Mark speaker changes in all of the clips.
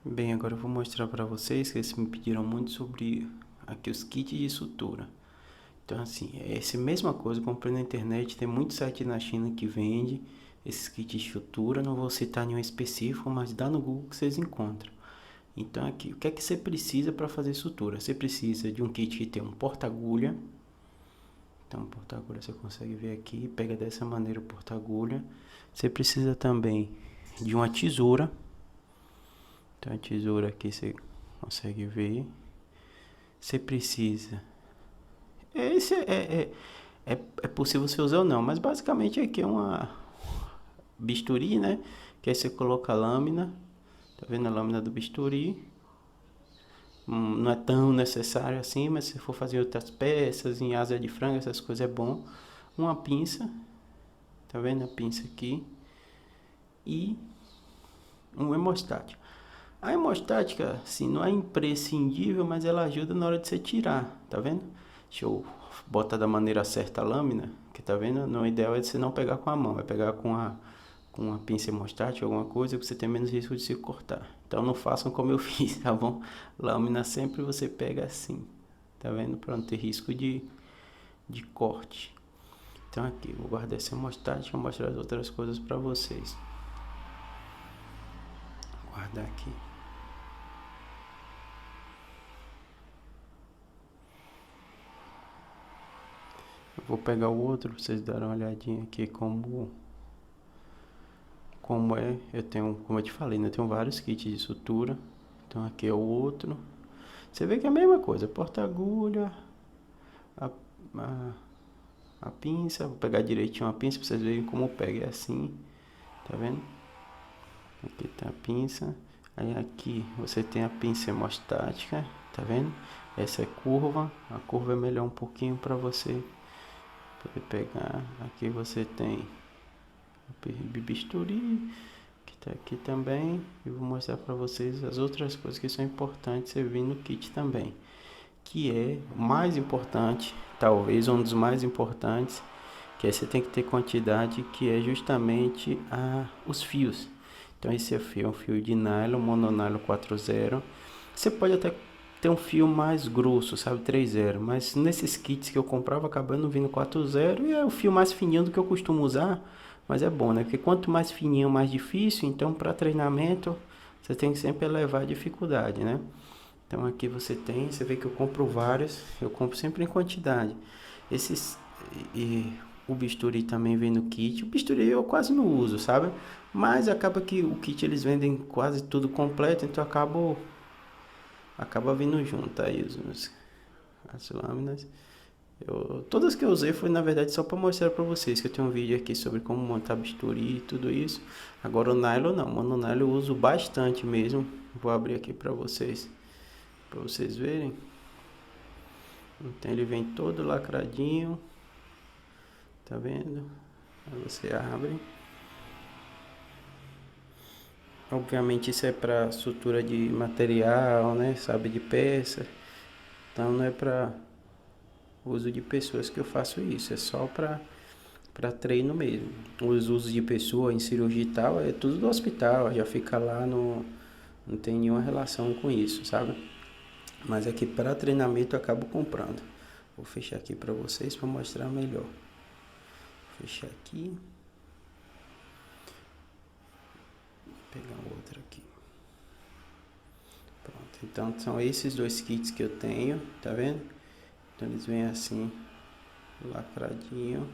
Speaker 1: Bem, agora eu vou mostrar para vocês que eles me pediram muito sobre aqui os kits de sutura. Então assim, é essa mesma coisa, eu comprei na internet, tem muito site na China que vende esses kits de sutura, não vou citar nenhum específico, mas dá no Google que vocês encontram. Então aqui, o que é que você precisa para fazer sutura? Você precisa de um kit que tem um porta-agulha. Então, o porta-agulha você consegue ver aqui, pega dessa maneira o porta-agulha. Você precisa também de uma tesoura. Então a tesoura aqui você consegue ver. Você precisa. Esse é possível você usar ou não, mas basicamente aqui é uma bisturi, né? Que aí você coloca a lâmina. Tá vendo a lâmina do bisturi? Não é tão necessário assim, mas se for fazer outras peças, em asa de frango, essas coisas é bom. Uma pinça, tá vendo a pinça aqui? E um hemostático. A hemostática, assim, não é imprescindível, mas ela ajuda na hora de você tirar, tá vendo? Deixa eu botar da maneira certa a lâmina, que tá vendo? No ideal é você não pegar com a mão, é pegar com uma pinça hemostática, alguma coisa, que você tem menos risco de se cortar. Então não façam como eu fiz, tá bom? Lâmina sempre você pega assim, tá vendo? Para não ter risco de corte. Então aqui, vou guardar essa hemostática e mostrar as outras coisas para vocês. Vou guardar aqui. Eu vou pegar o outro pra vocês darem uma olhadinha aqui como é. Eu tenho, como eu te falei, né? Eu tenho vários kits de sutura. Então aqui é o outro. Você vê que é a mesma coisa, porta-agulha, a, a, a pinça. Vou pegar direitinho a pinça pra vocês verem como pega. É assim, tá vendo? Aqui tá a pinça. Aí aqui você tem a pinça hemostática, tá vendo? Essa é curva. A curva é melhor um pouquinho pra você poder pegar. Aqui você tem bisturi, que tá aqui também. E vou mostrar para vocês as outras coisas que são importantes você vir no kit também, que é o mais importante, talvez um dos mais importantes, que aí você tem que ter quantidade, que é justamente os fios. Então esse fio é um fio de nylon, mononylon 4.0. Você pode até ter um fio mais grosso, sabe, 3.0, mas nesses kits que eu comprava acabando vindo 4.0 e é o fio mais fininho do que eu costumo usar, mas é bom, né? Porque quanto mais fininho, mais difícil, então para treinamento você tem que sempre elevar a dificuldade, né? Então aqui você vê que eu compro vários, eu compro sempre em quantidade. Esses e o bisturi também vem no kit. O bisturi eu quase não uso, sabe? Mas acaba que o kit eles vendem quase tudo completo, então acaba vindo junto aí as lâminas. Todas que eu usei foi na verdade só para mostrar para vocês que eu tenho um vídeo aqui sobre como montar bisturi e tudo isso. Agora o nylon não, mano, o nylon eu uso bastante mesmo. Vou abrir aqui para vocês verem. Então ele vem todo lacradinho, tá vendo? Aí você abre. Obviamente isso é para sutura de material, né? Sabe, de peça. Então não é para uso de pessoas que eu faço isso, é só para treino mesmo. Os usos de pessoa em cirurgia e tal é tudo do hospital, já fica lá no não tem nenhuma relação com isso, sabe? Mas aqui para treinamento eu acabo comprando. Vou fechar aqui para vocês para mostrar melhor. Vou fechar aqui. Vou pegar outro aqui. Pronto. Então são esses dois kits que eu tenho, tá vendo? Então eles vêm assim, lacradinho.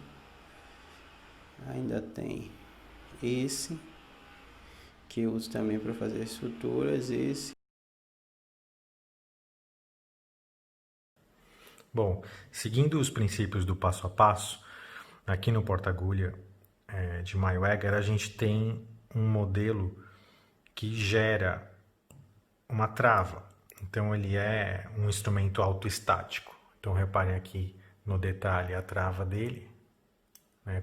Speaker 1: Ainda tem esse que eu uso também para fazer suturas, esse.
Speaker 2: Bom, seguindo os princípios do passo a passo, aqui no porta-agulha de Mayweather a gente tem um modelo que gera uma trava. Então ele é um instrumento autoestático. Então reparem aqui no detalhe a trava dele, né,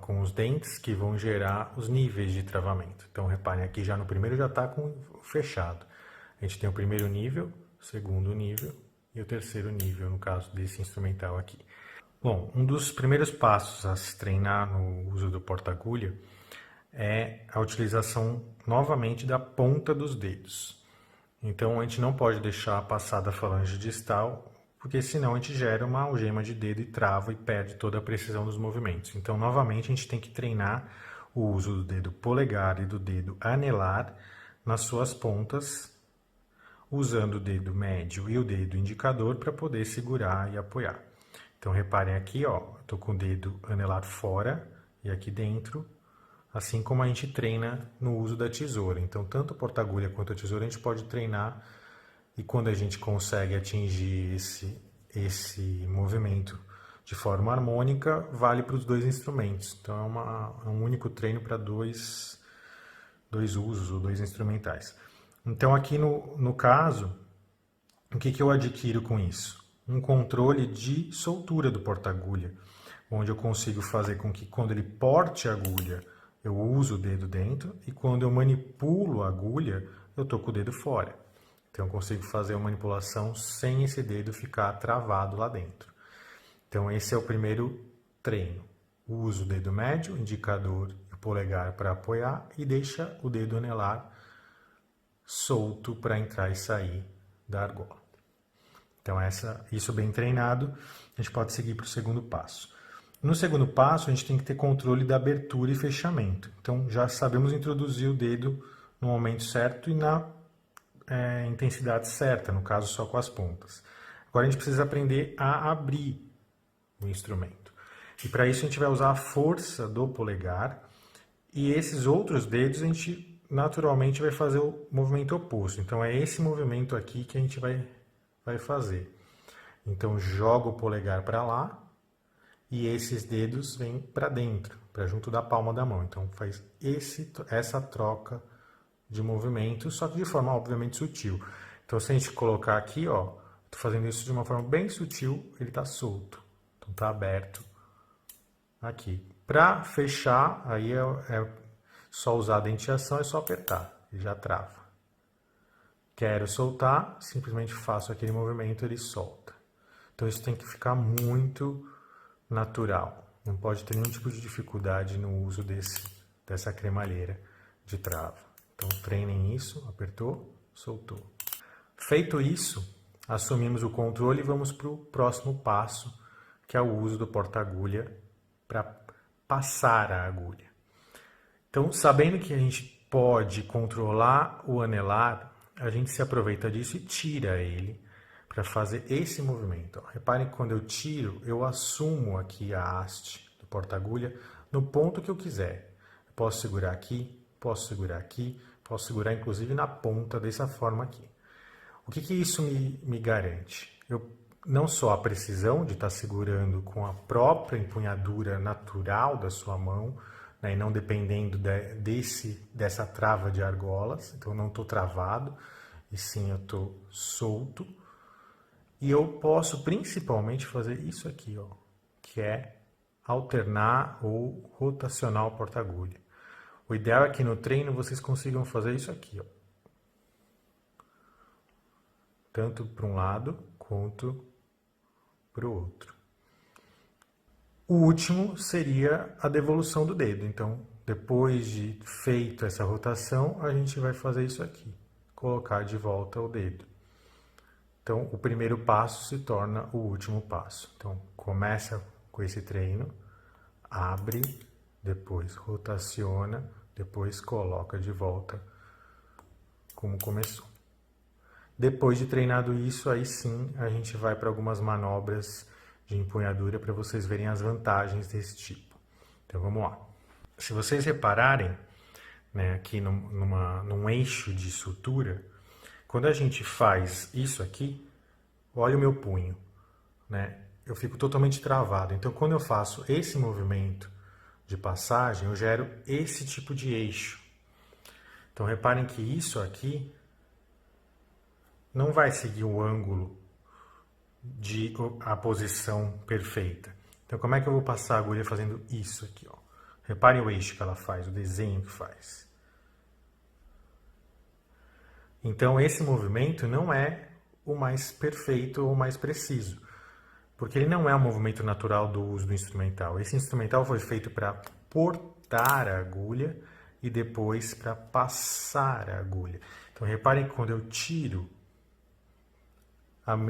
Speaker 2: com os dentes que vão gerar os níveis de travamento. Então reparem aqui já no primeiro já está com fechado. A gente tem o primeiro nível, o segundo nível e o terceiro nível, no caso desse instrumental aqui. Bom, um dos primeiros passos a se treinar no uso do porta-agulha é a utilização novamente da ponta dos dedos. Então a gente não pode deixar passar da falange distal, porque senão a gente gera uma algema de dedo e trava e perde toda a precisão dos movimentos. Então novamente a gente tem que treinar o uso do dedo polegar e do dedo anelar nas suas pontas, usando o dedo médio e o dedo indicador para poder segurar e apoiar. Então reparem aqui, ó, estou com o dedo anelar fora e aqui dentro, assim como a gente treina no uso da tesoura. Então tanto o porta-agulha quanto a tesoura a gente pode treinar, e quando a gente consegue atingir esse movimento de forma harmônica, vale para os dois instrumentos. Então é um único treino para dois usos ou dois instrumentais. Então aqui no caso, o que eu adquiro com isso? Um controle de soltura do porta-agulha, onde eu consigo fazer com que quando ele porte a agulha, eu uso o dedo dentro, e quando eu manipulo a agulha, eu estou com o dedo fora. Então eu consigo fazer uma manipulação sem esse dedo ficar travado lá dentro. Então esse é o primeiro treino. Uso o dedo médio, indicador e o polegar para apoiar, e deixa o dedo anelar solto para entrar e sair da argola. Então isso bem treinado, a gente pode seguir para o segundo passo. No segundo passo, a gente tem que ter controle da abertura e fechamento. Então já sabemos introduzir o dedo no momento certo e na intensidade certa, no caso só com as pontas. Agora a gente precisa aprender a abrir o instrumento. E para isso a gente vai usar a força do polegar, e esses outros dedos a gente naturalmente vai fazer o movimento oposto. Então é esse movimento aqui que a gente vai fazer. Então joga o polegar para lá e esses dedos vêm para dentro, para junto da palma da mão. Então faz essa troca de movimento, só que de forma obviamente sutil. Então se a gente colocar aqui, ó, tô fazendo isso de uma forma bem sutil, ele tá solto. Então tá aberto aqui. Para fechar, aí é só usar a denteação, é só apertar, ele já trava. Quero soltar, simplesmente faço aquele movimento, ele solta. Então isso tem que ficar muito natural. Não pode ter nenhum tipo de dificuldade no uso dessa cremalheira de trava. Então treinem isso, apertou, soltou. Feito isso, assumimos o controle e vamos para o próximo passo, que é o uso do porta-agulha para passar a agulha. Então, sabendo que a gente pode controlar o anelar, a gente se aproveita disso e tira ele para fazer esse movimento. Reparem que quando eu tiro, eu assumo aqui a haste do porta-agulha no ponto que eu quiser. Eu posso segurar aqui, posso segurar aqui, posso segurar inclusive na ponta dessa forma aqui. O que isso me garante? Não só a precisão de estar segurando com a própria empunhadura natural da sua mão, né, e não dependendo dessa trava de argolas, então eu não estou travado, e sim eu estou solto. E eu posso principalmente fazer isso aqui, ó, que é alternar ou rotacionar o porta-agulha. O ideal é que no treino vocês consigam fazer isso aqui, ó, tanto para um lado quanto para o outro. O último seria a devolução do dedo. Então, depois de feito essa rotação, a gente vai fazer isso aqui, colocar de volta o dedo. Então, o primeiro passo se torna o último passo. Então, começa com esse treino, abre, depois rotaciona, depois coloca de volta como começou. Depois de treinado isso, aí sim a gente vai para algumas manobras de empunhadura para vocês verem as vantagens desse tipo. Então vamos lá. Se vocês repararem, né, aqui num eixo de sutura, quando a gente faz isso aqui, olha o meu punho, né? Eu fico totalmente travado. Então quando eu faço esse movimento de passagem, eu gero esse tipo de eixo. Então reparem que isso aqui não vai seguir o ângulo de a posição perfeita. Então como é que eu vou passar a agulha fazendo isso aqui, ó? Reparem o eixo que ela faz, o desenho que faz. Então esse movimento não é o mais perfeito ou mais preciso, porque ele não é um movimento natural do uso do instrumental. Esse instrumental foi feito para portar a agulha e depois para passar a agulha. Então reparem que quando eu tiro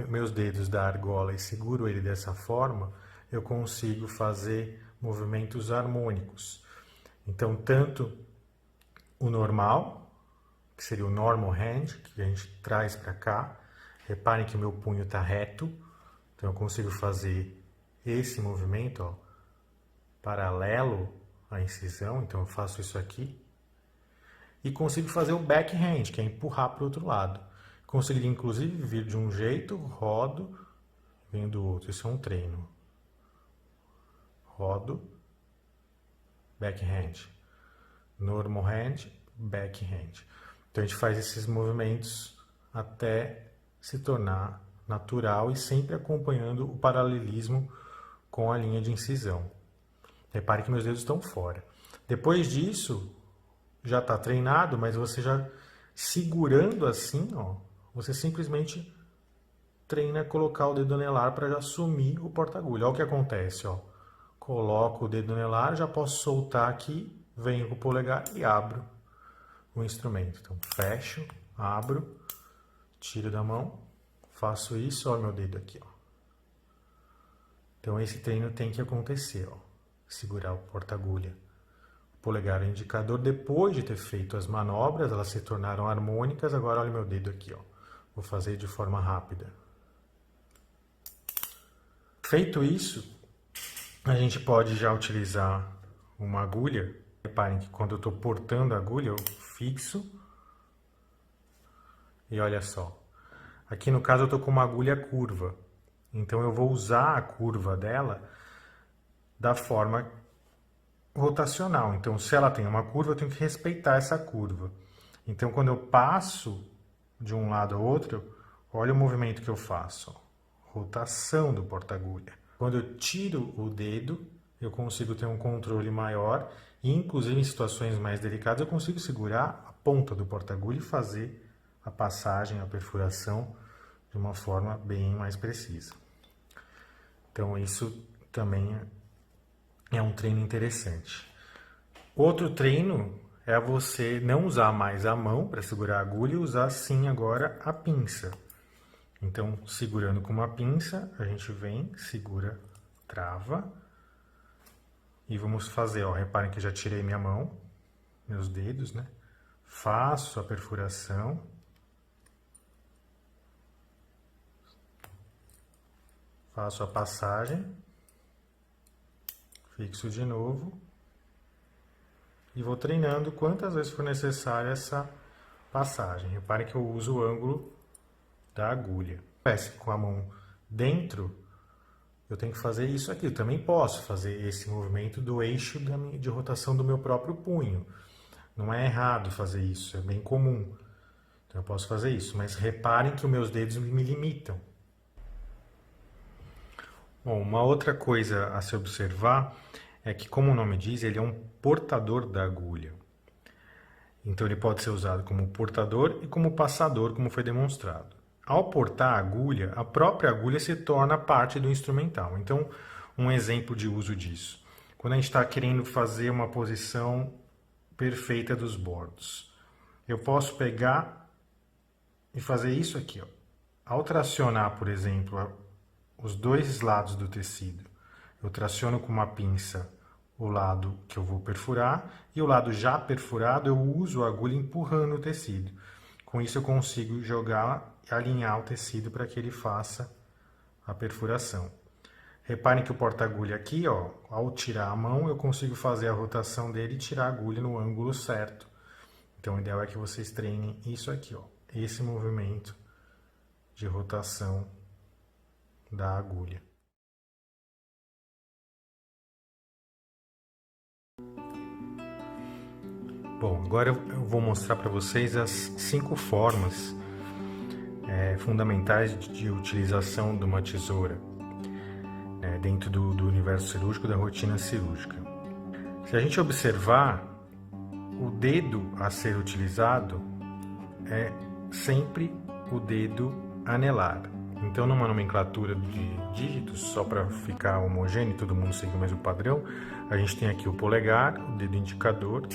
Speaker 2: meus dedos da argola e seguro ele dessa forma, eu consigo fazer movimentos harmônicos. Então tanto o normal, que seria o normal hand, que a gente traz para cá, reparem que o meu punho está reto, então eu consigo fazer esse movimento, ó, paralelo à incisão, então eu faço isso aqui. E consigo fazer o backhand, que é empurrar para o outro lado. Conseguiria inclusive vir de um jeito, rodo, venho do outro. Isso é um treino. Rodo, backhand. Normal hand, backhand. Então a gente faz esses movimentos até se tornar natural e sempre acompanhando o paralelismo com a linha de incisão. Repare que meus dedos estão fora. Depois disso, já está treinado, mas você já segurando assim, ó, você simplesmente treina a colocar o dedo anelar para já sumir o porta-agulha. Olha o que acontece, ó. Coloco o dedo anelar, já posso soltar aqui, venho com o polegar e abro o instrumento. Então, fecho, abro, tiro da mão, faço isso, olha meu dedo aqui, ó. Então, esse treino tem que acontecer, ó. Segurar o porta-agulha. O polegar é o indicador. Depois de ter feito as manobras, elas se tornaram harmônicas. Agora, olha meu dedo aqui, ó. Vou fazer de forma rápida. Feito isso, a gente pode já utilizar uma agulha. Reparem que quando eu estou portando a agulha, eu fixo. E olha só. Aqui no caso eu estou com uma agulha curva. Então eu vou usar a curva dela da forma rotacional. Então se ela tem uma curva, eu tenho que respeitar essa curva. Então quando eu passo de um lado ao outro, olha o movimento que eu faço. Rotação do porta-agulha. Quando eu tiro o dedo, eu consigo ter um controle maior e inclusive em situações mais delicadas eu consigo segurar a ponta do porta-agulha e fazer a passagem, a perfuração de uma forma bem mais precisa. Então isso também é um treino interessante. Outro treino é você não usar mais a mão para segurar a agulha e usar sim agora a pinça. Então, segurando com uma pinça, a gente vem, segura, trava. E vamos fazer, ó, reparem que eu já tirei minha mão, meus dedos, né? Faço a perfuração. Faço a passagem. Fixo de novo. E vou treinando quantas vezes for necessária essa passagem. Reparem que eu uso o ângulo da agulha. Com a mão dentro, eu tenho que fazer isso aqui. Eu também posso fazer esse movimento do eixo de rotação do meu próprio punho. Não é errado fazer isso, é bem comum. Então eu posso fazer isso, mas reparem que os meus dedos me limitam. Bom, uma outra coisa a se observar é que, como o nome diz, ele é um portador da agulha. Então ele pode ser usado como portador e como passador, como foi demonstrado. Ao portar a agulha, a própria agulha se torna parte do instrumental. Então, um exemplo de uso disso. Quando a gente está querendo fazer uma posição perfeita dos bordos, eu posso pegar e fazer isso aqui, ó. Ao tracionar, por exemplo, os dois lados do tecido, eu traciono com uma pinça o lado que eu vou perfurar e o lado já perfurado eu uso a agulha empurrando o tecido. Com isso eu consigo jogar e alinhar o tecido para que ele faça a perfuração. Reparem que o porta-agulha aqui, ó, ao tirar a mão, eu consigo fazer a rotação dele e tirar a agulha no ângulo certo. Então o ideal é que vocês treinem isso aqui, ó, esse movimento de rotação da agulha. Bom, agora eu vou mostrar para vocês as 5 formas fundamentais de utilização de uma tesoura dentro do universo cirúrgico, da rotina cirúrgica. Se a gente observar, o dedo a ser utilizado é sempre o dedo anelar. Então, numa nomenclatura de dígitos, só para ficar homogêneo, todo mundo segue o mesmo padrão, a gente tem aqui o polegar, o dedo indicador,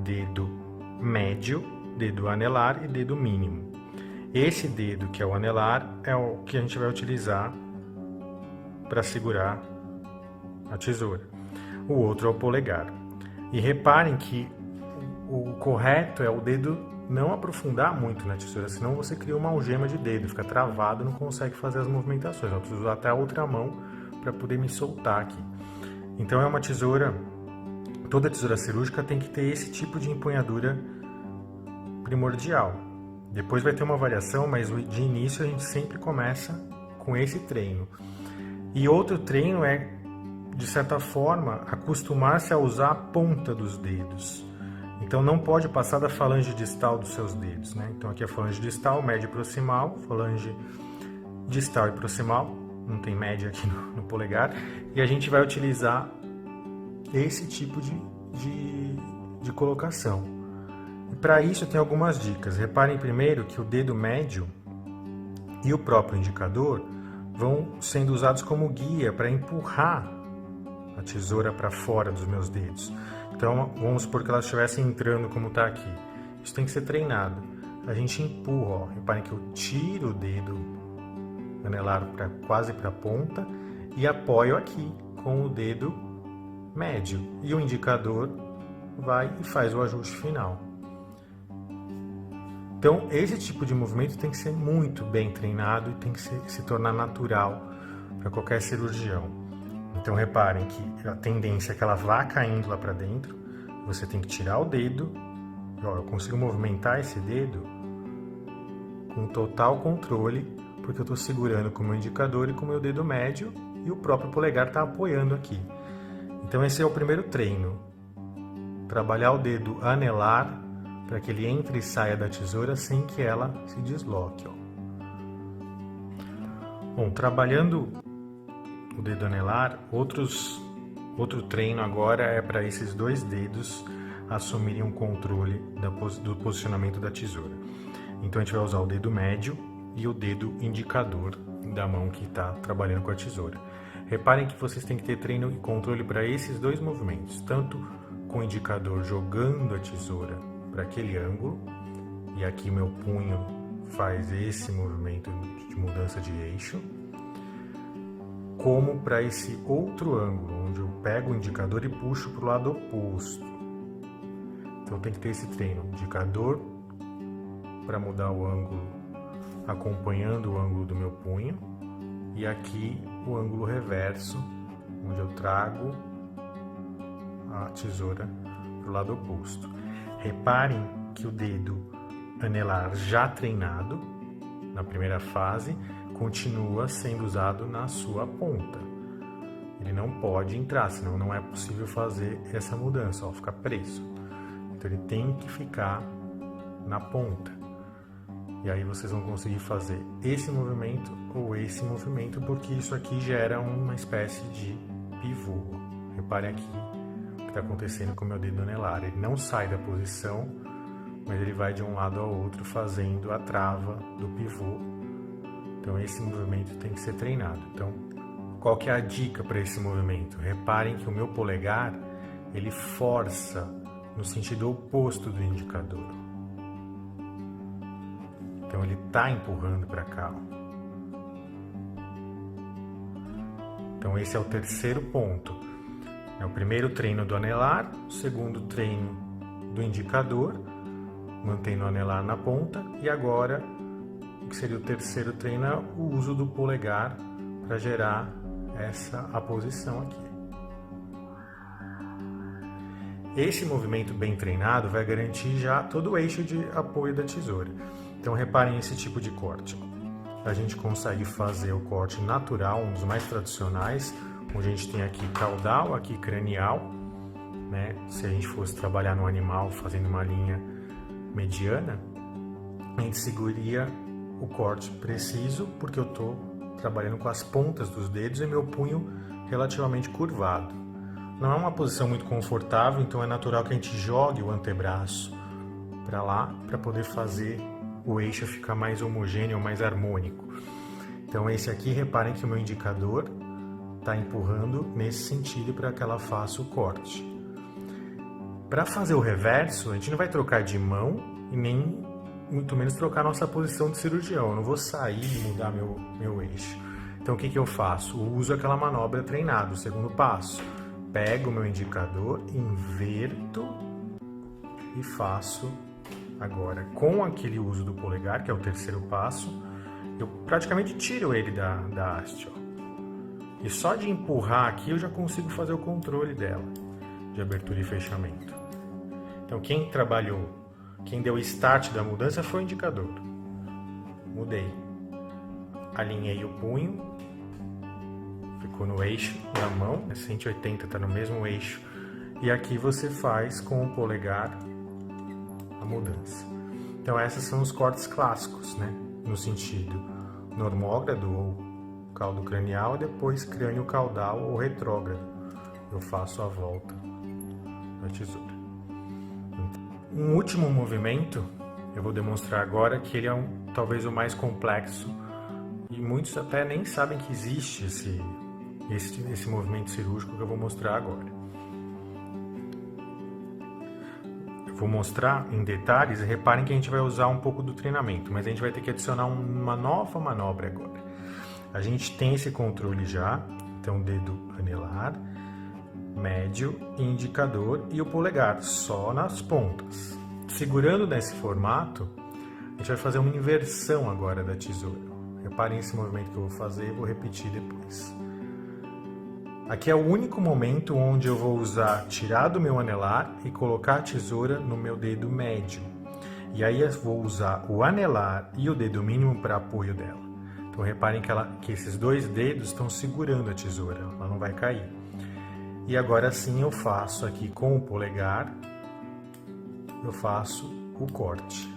Speaker 2: dedo médio, dedo anelar e dedo mínimo. Esse dedo, que é o anelar, é o que a gente vai utilizar para segurar a tesoura. O outro é o polegar. E reparem que o correto é o dedo não aprofundar muito na tesoura, senão você cria uma algema de dedo, fica travado, não consegue fazer as movimentações. Eu preciso usar até a outra mão para poder me soltar aqui. Então é uma tesoura, toda tesoura cirúrgica tem que ter esse tipo de empunhadura primordial. Depois vai ter uma variação, mas de início a gente sempre começa com esse treino. E outro treino é, de certa forma, acostumar-se a usar a ponta dos dedos. Então não pode passar da falange distal dos seus dedos, né? Então aqui é a falange distal, média e proximal, falange distal e proximal, não tem média aqui no polegar, e a gente vai utilizar esse tipo de colocação. E para isso tem algumas dicas. Reparem primeiro que o dedo médio e o próprio indicador vão sendo usados como guia para empurrar a tesoura para fora dos meus dedos. Então, vamos supor que elas estivessem entrando como está aqui. Isso tem que ser treinado. A gente empurra, ó. Reparem que eu tiro o dedo anelar quase para a ponta e apoio aqui com o dedo médio. E o indicador vai e faz o ajuste final. Então, esse tipo de movimento tem que ser muito bem treinado e tem que se tornar natural para qualquer cirurgião. Então reparem que a tendência é que ela vá caindo lá para dentro, você tem que tirar o dedo, ó, eu consigo movimentar esse dedo com total controle, porque eu estou segurando com o meu indicador e com o meu dedo médio e o próprio polegar está apoiando aqui. Então esse é o primeiro treino, trabalhar o dedo anelar para que ele entre e saia da tesoura sem que ela se desloque. Ó. Bom, trabalhando o dedo anelar, outro treino agora é para esses dois dedos assumirem um controle do posicionamento da tesoura. Então a gente vai usar o dedo médio e o dedo indicador da mão que está trabalhando com a tesoura. Reparem que vocês têm que ter treino e controle para esses dois movimentos, tanto com o indicador jogando a tesoura para aquele ângulo, e aqui meu punho faz esse movimento de mudança de eixo, como para esse outro ângulo, onde eu pego o indicador e puxo para o lado oposto. Então tem que ter esse treino, indicador para mudar o ângulo, acompanhando o ângulo do meu punho, e aqui o ângulo reverso, onde eu trago a tesoura para o lado oposto. Reparem que o dedo anelar já treinado, na primeira fase, continua sendo usado na sua ponta. Ele não pode entrar, senão não é possível fazer essa mudança, ó, fica preso. Então ele tem que ficar na ponta. E aí vocês vão conseguir fazer esse movimento ou esse movimento, porque isso aqui gera uma espécie de pivô. Reparem aqui o que está acontecendo com o meu dedo anelar. Ele não sai da posição, mas ele vai de um lado ao outro fazendo a trava do pivô. Então esse movimento tem que ser treinado. Então, qual que é a dica para esse movimento? Reparem que o meu polegar, ele força no sentido oposto do indicador. Então ele está empurrando para cá. Então esse é o terceiro ponto. É o primeiro treino do anelar, o segundo treino do indicador, mantendo o anelar na ponta, e agora o que seria o terceiro treino é o uso do polegar para gerar a posição aqui. Esse movimento bem treinado vai garantir já todo o eixo de apoio da tesoura. Então reparem esse tipo de corte. A gente consegue fazer o corte natural, um dos mais tradicionais, onde a gente tem aqui caudal, aqui cranial, né? Se a gente fosse trabalhar no animal fazendo uma linha mediana, a gente seguiria o corte preciso, porque eu estou trabalhando com as pontas dos dedos e meu punho relativamente curvado. Não é uma posição muito confortável, então é natural que a gente jogue o antebraço para lá, para poder fazer o eixo ficar mais homogêneo, mais harmônico. Então esse aqui, reparem que o meu indicador está empurrando nesse sentido para que ela faça o corte. Para fazer o reverso, a gente não vai trocar de mão e nem muito menos trocar nossa posição de cirurgião. Eu não vou sair e mudar meu eixo. Então o que eu faço? Eu uso aquela manobra treinada, o segundo passo. Pego o meu indicador, inverto e faço agora com aquele uso do polegar, que é o terceiro passo, eu praticamente tiro ele da haste. Ó. E só de empurrar aqui eu já consigo fazer o controle dela, de abertura e fechamento. Então quem trabalhou, quem deu o start da mudança foi o indicador. Mudei. Alinhei o punho, ficou no eixo da mão, 180 está no mesmo eixo. E aqui você faz com o polegar a mudança. Então esses são os cortes clássicos, né? No sentido normógrado ou caldo cranial e depois crânio caudal ou retrógrado. Eu faço a volta da tesoura. Um último movimento eu vou demonstrar agora, que ele é talvez o mais complexo e muitos até nem sabem que existe esse movimento cirúrgico que eu vou mostrar agora. Eu vou mostrar em detalhes e reparem que a gente vai usar um pouco do treinamento, mas a gente vai ter que adicionar uma nova manobra agora. A gente tem esse controle já, então dedo anelar, médio, indicador e o polegar, só nas pontas. Segurando nesse formato, a gente vai fazer uma inversão agora da tesoura. Reparem esse movimento que eu vou fazer e vou repetir depois. Aqui é o único momento onde eu vou tirar do meu anelar e colocar a tesoura no meu dedo médio. E aí eu vou usar o anelar e o dedo mínimo para apoio dela. Então reparem que esses dois dedos estão segurando a tesoura, ela não vai cair. E agora sim eu faço aqui com o polegar, eu faço o corte.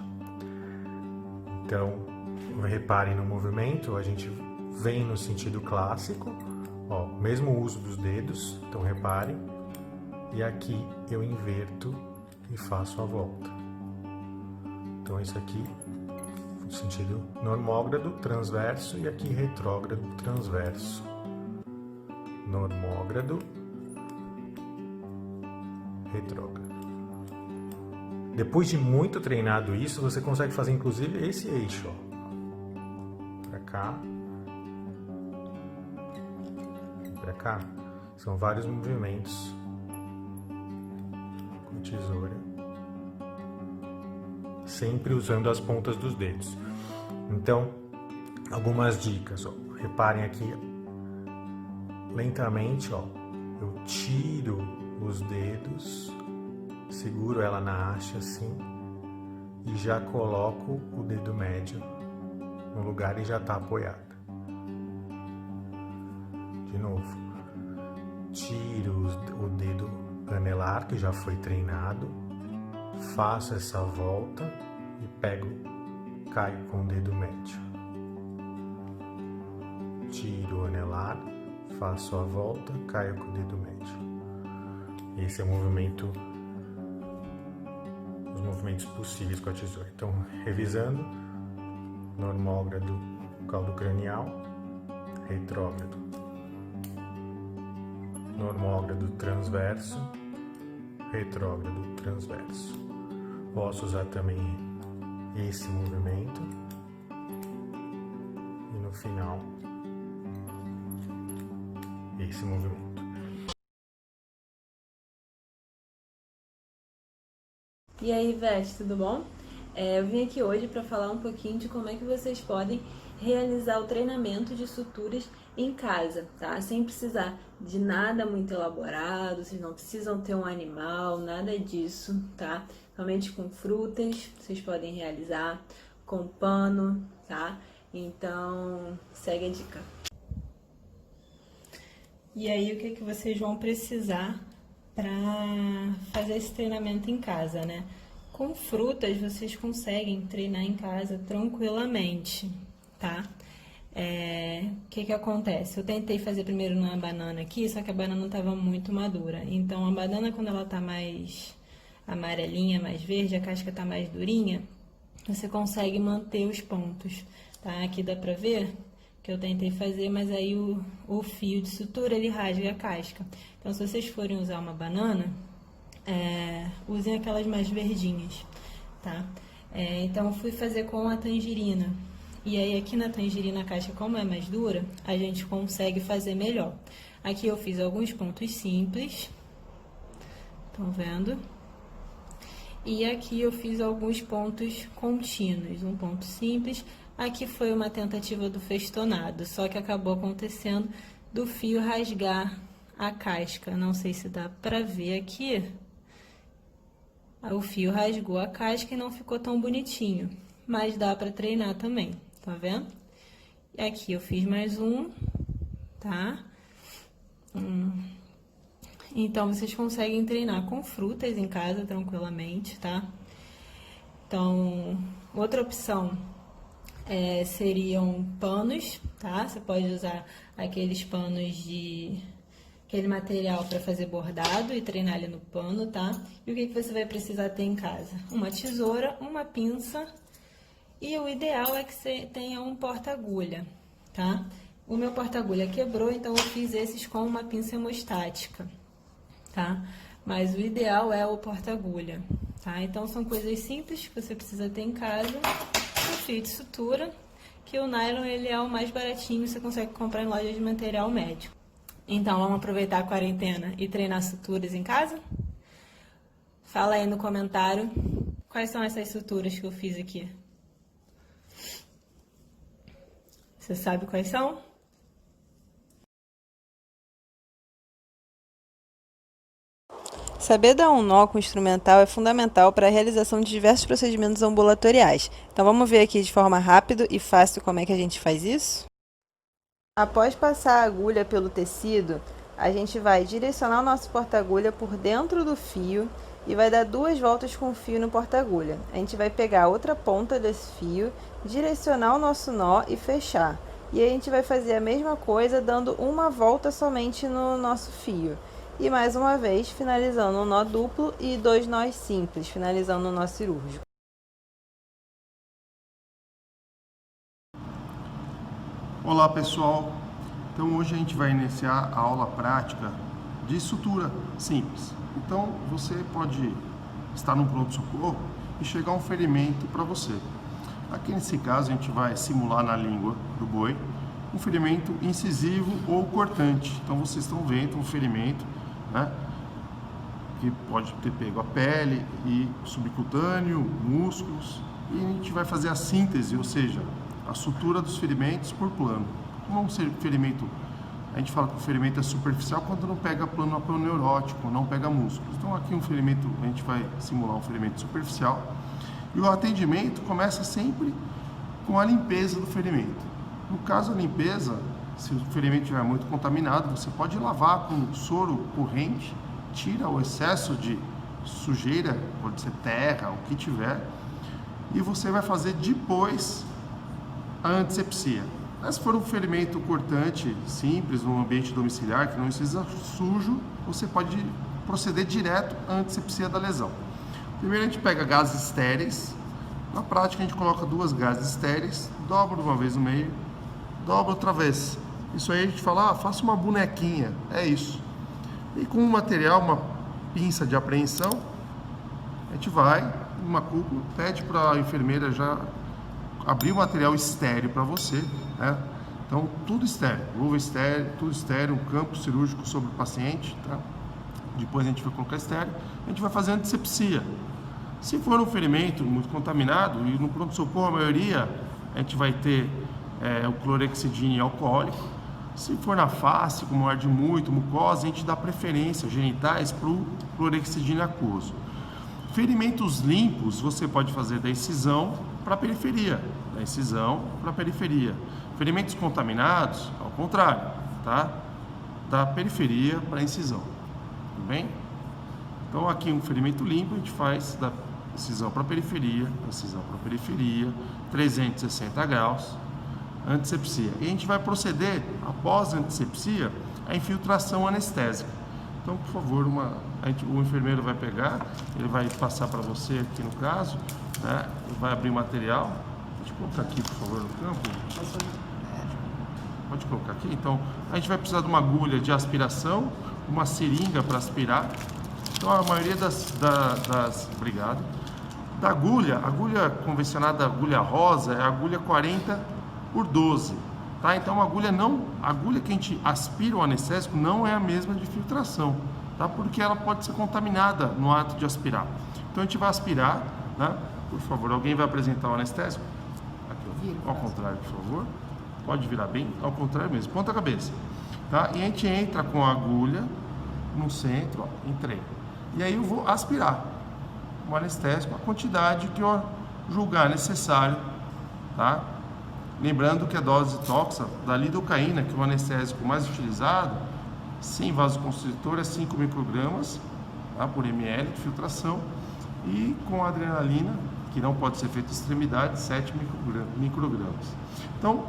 Speaker 2: Então, reparem no movimento, a gente vem no sentido clássico, ó, mesmo uso dos dedos, então reparem. E aqui eu inverto e faço a volta. Então isso aqui, no sentido normógrado, transverso, e aqui retrógrado, transverso. Normógrado, retrógrado. Depois de muito treinado isso, você consegue fazer inclusive esse eixo, ó. Pra cá. Pra cá. São vários movimentos com tesoura. Sempre usando as pontas dos dedos. Então, algumas dicas, ó. Reparem aqui, lentamente, ó. Eu tiro os dedos, seguro ela na haste assim e já coloco o dedo médio no lugar e já está apoiada. De novo, tiro o dedo anelar que já foi treinado, faço essa volta e caio com o dedo médio. Tiro o anelar, faço a volta, caio com o dedo médio. Esse é o movimento, os movimentos possíveis com a tesoura. Então, revisando, normógrado, caldo cranial, retrógrado, normógrado, transverso, retrógrado, transverso. Posso usar também esse movimento e no final esse movimento.
Speaker 3: E aí, Veste, tudo bom? Eu vim aqui hoje para falar um pouquinho de como é que vocês podem realizar o treinamento de suturas em casa, tá? Sem precisar de nada muito elaborado, vocês não precisam ter um animal, nada disso, tá? Somente com frutas, vocês podem realizar com pano, tá? Então, segue a dica. E aí, o que vocês vão precisar para fazer esse treinamento em casa, né? Com frutas vocês conseguem treinar em casa tranquilamente, tá? O que acontece? Eu tentei fazer primeiro numa banana aqui, só que a banana não estava muito madura. Então a banana, quando ela tá mais amarelinha, mais verde, a casca tá mais durinha, você consegue manter os pontos, tá? Aqui dá pra ver que eu tentei fazer, mas aí o fio de sutura, ele rasga a casca. Então, se vocês forem usar uma banana, usem aquelas mais verdinhas, tá? Então eu fui fazer com a tangerina. E aí aqui na tangerina a casca, como é mais dura, a gente consegue fazer melhor. Aqui eu fiz alguns pontos simples, estão vendo? E aqui eu fiz alguns pontos contínuos, um ponto simples. Aqui foi uma tentativa do festonado, só que acabou acontecendo do fio rasgar a casca. Não sei se dá pra ver aqui. O fio rasgou a casca e não ficou tão bonitinho, mas dá pra treinar também, tá vendo? E aqui eu fiz mais um, tá? Então, vocês conseguem treinar com frutas em casa tranquilamente, tá? Então, outra opção seriam panos, tá? Você pode usar aqueles panos aquele material para fazer bordado e treinar ali no pano, tá? E o que você vai precisar ter em casa? Uma tesoura, uma pinça e o ideal é que você tenha um porta-agulha, tá? O meu porta-agulha quebrou, então eu fiz esses com uma pinça hemostática, tá? Mas o ideal é o porta-agulha, tá? Então são coisas simples que você precisa ter em casa. O fio de sutura, que o nylon ele é o mais baratinho, você consegue comprar em loja de material médico. Então vamos aproveitar a quarentena e treinar suturas em casa? Fala aí no comentário quais são essas suturas que eu fiz aqui. Você sabe quais são?
Speaker 4: Saber dar um nó com o instrumental é fundamental para a realização de diversos procedimentos ambulatoriais. Então vamos ver aqui de forma rápida e fácil como é que a gente faz isso? Após passar a agulha pelo tecido, a gente vai direcionar o nosso porta-agulha por dentro do fio e vai dar 2 voltas com o fio no porta-agulha. A gente vai pegar a outra ponta desse fio, direcionar o nosso nó e fechar. E aí a gente vai fazer a mesma coisa dando uma volta somente no nosso fio. E mais uma vez, finalizando um nó duplo e 2 nós simples, finalizando o nó cirúrgico.
Speaker 5: Olá pessoal, então hoje a gente vai iniciar a aula prática de sutura simples. Então você pode estar num pronto-socorro e chegar um ferimento para você. Aqui nesse caso a gente vai simular na língua do boi um ferimento incisivo ou cortante. Então vocês estão vendo um ferimento, né, que pode ter pego a pele e subcutâneo, músculos, e a gente vai fazer a síntese, ou seja, a sutura dos ferimentos por plano. Como um ferimento, a gente fala que o ferimento é superficial quando não pega plano aponeurótico, não pega músculos. Então aqui um ferimento, a gente vai simular um ferimento superficial. E o atendimento começa sempre com a limpeza do ferimento. No caso, a limpeza, se o ferimento estiver muito contaminado, você pode lavar com soro corrente, tira o excesso de sujeira, pode ser terra, o que tiver, e você vai fazer depois a antisepsia. Mas se for um ferimento cortante simples, num ambiente domiciliar, que não precisa sujo, você pode proceder direto à antisepsia da lesão. Primeiro a gente pega gases estéreis. Na prática a gente coloca 2 gases estéreis, dobra uma vez no meio, dobra outra vez. Isso aí a gente fala, faça uma bonequinha, é isso. E com um material, uma pinça de apreensão, a gente vai, uma cúpula, pede para a enfermeira já abrir o material estéreo para você, né? Então tudo estéreo, luva estéreo, tudo estéreo, um campo cirúrgico sobre o paciente, tá? Depois a gente vai colocar estéreo, a gente vai fazer antisepsia. Se for um ferimento muito contaminado, e no pronto-socorro a maioria, a gente vai ter o clorexidine alcoólico. Se for na face, como arde muito, mucosa, a gente dá preferência, genitais, para o clorexidine aquoso. Ferimentos limpos, você pode fazer da incisão para a periferia, da incisão para a periferia. Ferimentos contaminados, ao contrário, tá? Da periferia para a incisão, tudo bem? Então aqui um ferimento limpo a gente faz da incisão para a periferia, da incisão para a periferia, 360 graus, antisepsia. E a gente vai proceder, após a antisepsia, a infiltração anestésica. Então, por favor, o enfermeiro vai pegar, ele vai passar para você aqui no caso, né? Vai abrir o material. Pode colocar aqui, por favor, no campo. Pode colocar aqui. Então, a gente vai precisar de uma agulha de aspiração, uma seringa para aspirar, Então a maioria obrigado, da agulha convencionada, agulha rosa, é a agulha 40 por 12, tá? Então a agulha que a gente aspira o anestésico não é a mesma de filtração, tá? Porque ela pode ser contaminada no ato de aspirar. Então a gente vai aspirar, né? Por favor, alguém vai apresentar o anestésico? Aqui, ao contrário, por favor. Pode virar bem ao contrário mesmo, ponta cabeça, tá? E a gente entra com a agulha no centro, ó, entrei. E aí eu vou aspirar o anestésico, a quantidade que eu julgar necessário, tá? Lembrando que a dose tóxica da lidocaína, que é o anestésico mais utilizado, sem vasoconstritor, é 5 microgramas, tá, por ml de filtração, e com a adrenalina, que não pode ser feita em extremidade, 7 microgramas. Então,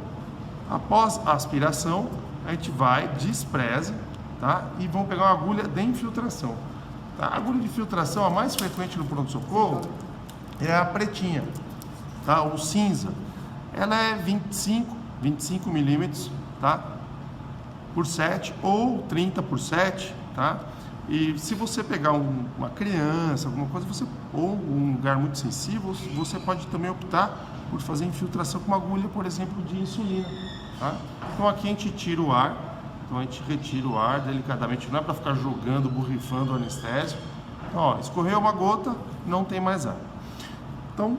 Speaker 5: após a aspiração, a gente vai, despreza, tá? E vamos pegar uma agulha de infiltração. Tá? A agulha de filtração, a mais frequente no pronto-socorro, é a pretinha, tá? O cinza. Ela é 25 milímetros, tá? Por 7 ou 30 por 7, tá? E se você pegar uma criança, alguma coisa, ou um lugar muito sensível, você pode também optar por fazer infiltração com uma agulha, por exemplo, de insulina, tá? Então aqui a gente tira o ar, então a gente retira o ar delicadamente, não é para ficar jogando, borrifando o anestésico. Então, ó, escorreu uma gota, não tem mais ar. Então,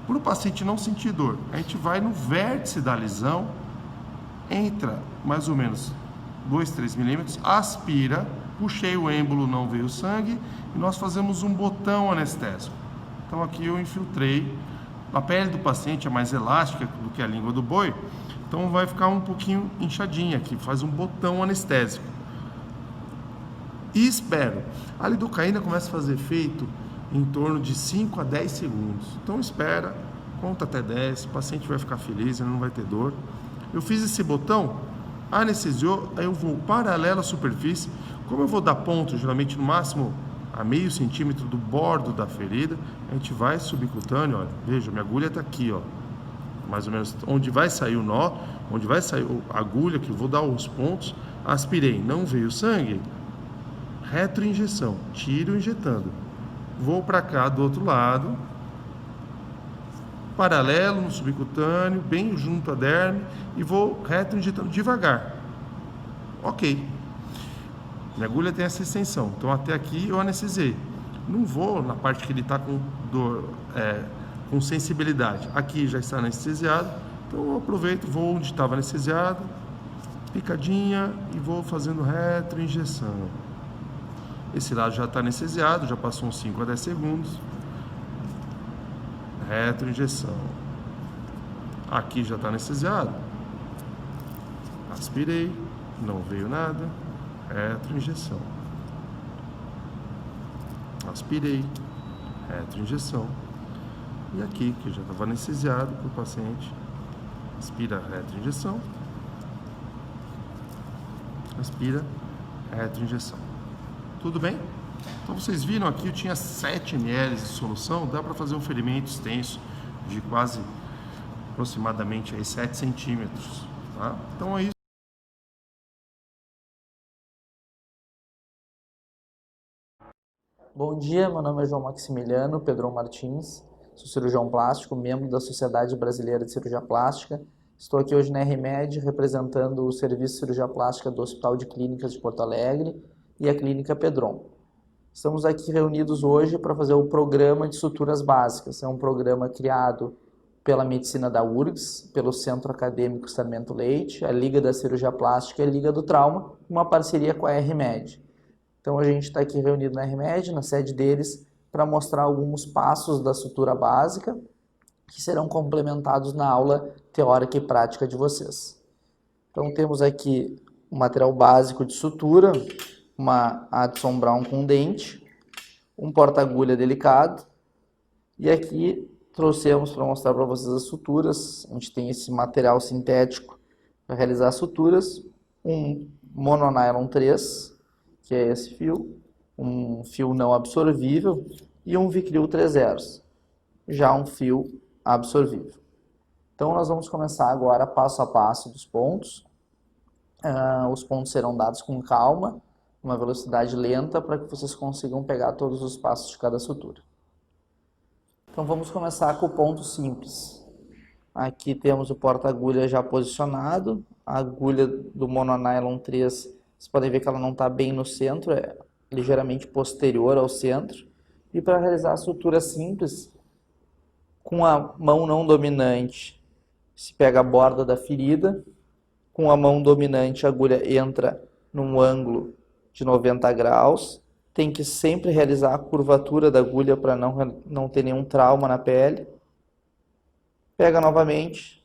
Speaker 5: para o paciente não sentir dor, a gente vai no vértice da lesão, entra mais ou menos 2, 3 milímetros, aspira, puxei o êmbolo, não veio sangue, e nós fazemos um botão anestésico. Então aqui eu infiltrei. A pele do paciente é mais elástica do que a língua do boi, então vai ficar um pouquinho inchadinha aqui, faz um botão anestésico. E espero. A lidocaína começa a fazer efeito em torno de 5 a 10 segundos. Então espera, conta até 10, o paciente vai ficar feliz, ele não vai ter dor. Eu fiz esse botão, anestesiou, aí eu vou paralelo à superfície. Como eu vou dar ponto, geralmente no máximo a meio centímetro do bordo da ferida, a gente vai subcutâneo, olha, veja, minha agulha está aqui, ó, mais ou menos onde vai sair o nó, onde vai sair a agulha, que eu vou dar os pontos, aspirei, não veio sangue, retroinjeção, tiro injetando, vou para cá do outro lado, paralelo no subcutâneo, bem junto à derme, e vou retroinjetando devagar, ok. Minha agulha tem essa extensão, então até aqui eu anestesiei. Não vou na parte que ele está com dor, com sensibilidade. Aqui já está anestesiado, então eu aproveito, vou onde estava anestesiado, picadinha e vou fazendo retroinjeção. Esse lado já está anestesiado, já passou uns 5 a 10 segundos. Retroinjeção. Aqui já está anestesiado. Aspirei, não veio nada. Retroinjeção. Aspirei, retroinjeção. E aqui, que já estava anestesiado para o paciente, aspira, retroinjeção. Aspira, retroinjeção. Tudo bem? Então vocês viram aqui, eu tinha 7 ml de solução, dá para fazer um ferimento extenso de quase, aproximadamente aí, 7 centímetros. Tá? Então é isso.
Speaker 6: Bom dia, meu nome é João Maximiliano Pedrão Martins, sou cirurgião plástico, membro da Sociedade Brasileira de Cirurgia Plástica. Estou aqui hoje na RMed representando o Serviço de Cirurgia Plástica do Hospital de Clínicas de Porto Alegre e a Clínica Pedron. Estamos aqui reunidos hoje para fazer o programa de suturas básicas. É um programa criado pela medicina da URGS, pelo Centro Acadêmico Sarmento Leite, a Liga da Cirurgia Plástica e a Liga do Trauma, uma parceria com a RMed. Então a gente está aqui reunido na RMed, na sede deles, para mostrar alguns passos da sutura básica que serão complementados na aula teórica e prática de vocês. Então temos aqui o material básico de sutura, uma Addison Brown com dente, um porta-agulha delicado, e aqui trouxemos para mostrar para vocês as suturas. A gente tem esse material sintético para realizar as suturas, um mononylon 3, que é esse fio, um fio não absorvível e um Vicryl 3 zeros, já um fio absorvível. Então nós vamos começar agora passo a passo dos pontos. Os pontos serão dados com calma, uma velocidade lenta para que vocês consigam pegar todos os passos de cada sutura. Então vamos começar com o ponto simples. Aqui temos o porta-agulha já posicionado, a agulha do mononylon 3, vocês podem ver que ela não está bem no centro, é ligeiramente posterior ao centro. E para realizar a sutura simples, com a mão não dominante, se pega a borda da ferida, com a mão dominante a agulha entra num ângulo de 90 graus, tem que sempre realizar a curvatura da agulha para não ter nenhum trauma na pele. Pega novamente,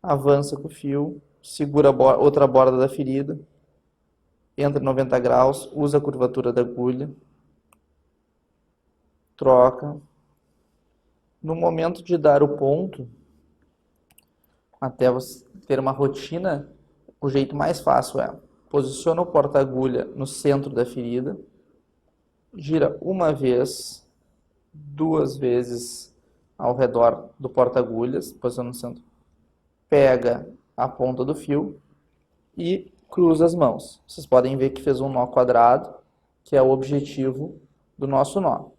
Speaker 6: avança com o fio, segura a outra borda da ferida, entra em 90 graus, usa a curvatura da agulha, troca. No momento de dar o ponto, até você ter uma rotina, o jeito mais fácil é: posiciona o porta-agulha no centro da ferida, gira uma vez, 2 vezes ao redor do porta-agulhas, posiciona no centro, pega a ponta do fio e cruza as mãos. Vocês podem ver que fez um nó quadrado, que é o objetivo do nosso nó.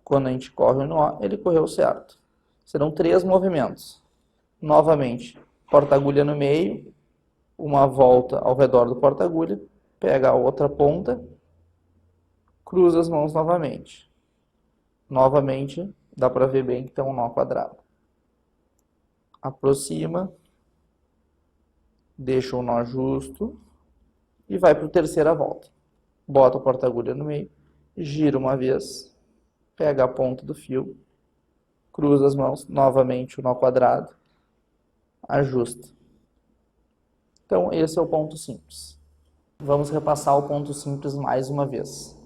Speaker 6: Quando a gente corre o nó, ele correu certo. Serão 3 movimentos. Novamente, porta-agulha no meio, uma volta ao redor do porta-agulha, pega a outra ponta, cruza as mãos novamente. Novamente, dá para ver bem que tem um nó quadrado. Aproxima, deixa o nó justo e vai para a terceira volta. Bota o porta-agulha no meio, gira uma vez, pega a ponta do fio, cruza as mãos, novamente o nó quadrado, ajusta. Então esse é o ponto simples. Vamos repassar o ponto simples mais uma vez.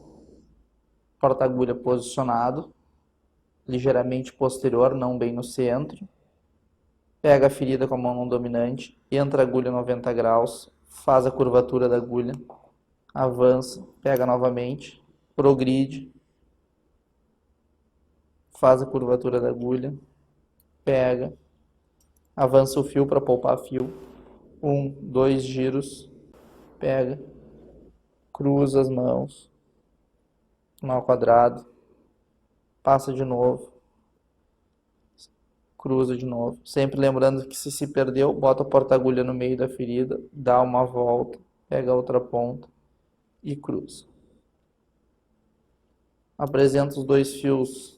Speaker 6: Porta-agulha posicionado, ligeiramente posterior, não bem no centro. Pega a ferida com a mão não dominante, entra a agulha 90 graus, faz a curvatura da agulha, avança, pega novamente, progride, faz a curvatura da agulha, pega, avança o fio para poupar fio, 1, 2 giros, pega, cruza as mãos, nó quadrado, passa de novo, cruza de novo. Sempre lembrando que se perdeu, bota a porta-agulha no meio da ferida, dá uma volta, pega a outra ponta e cruza. Apresenta os 2 fios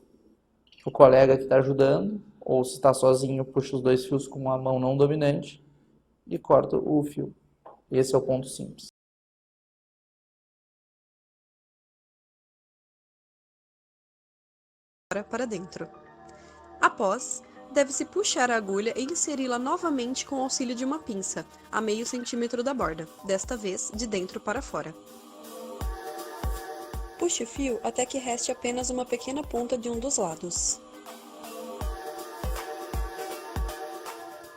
Speaker 6: o colega que está ajudando, ou se está sozinho, puxa os 2 fios com a mão não dominante e corta o fio. Esse é o ponto simples.
Speaker 7: Para dentro. Após, deve-se puxar a agulha e inseri-la novamente com o auxílio de uma pinça, a meio centímetro da borda, desta vez de dentro para fora. Puxe o fio até que reste apenas uma pequena ponta de um dos lados.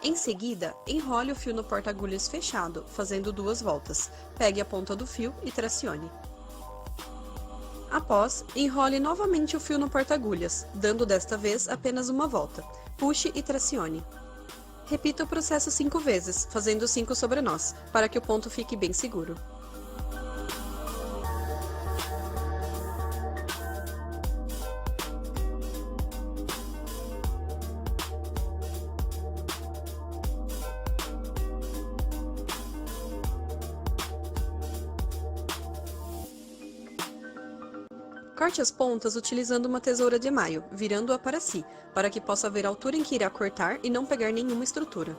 Speaker 7: Em seguida, enrole o fio no porta-agulhas fechado, fazendo 2 voltas. Pegue a ponta do fio e tracione. Após, enrole novamente o fio no porta-agulhas, dando desta vez apenas uma volta. Puxe e tracione. Repita o processo 5 vezes, fazendo 5 sobrenós, para que o ponto fique bem seguro. Corte as pontas utilizando uma tesoura de maio, virando-a para si, para que possa ver a altura em que irá cortar e não pegar nenhuma estrutura.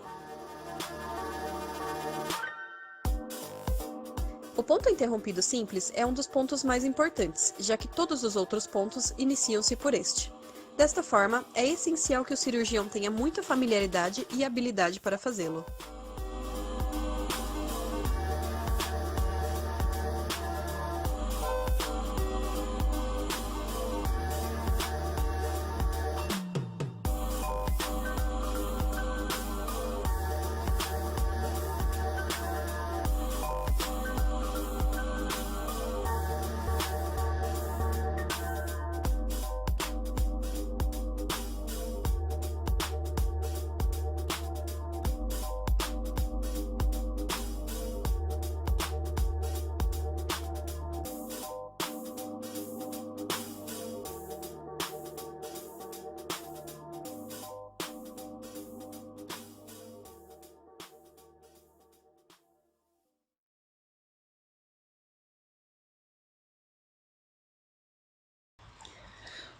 Speaker 7: O ponto interrompido simples é um dos pontos mais importantes, já que todos os outros pontos iniciam-se por este. Desta forma, é essencial que o cirurgião tenha muita familiaridade e habilidade para fazê-lo.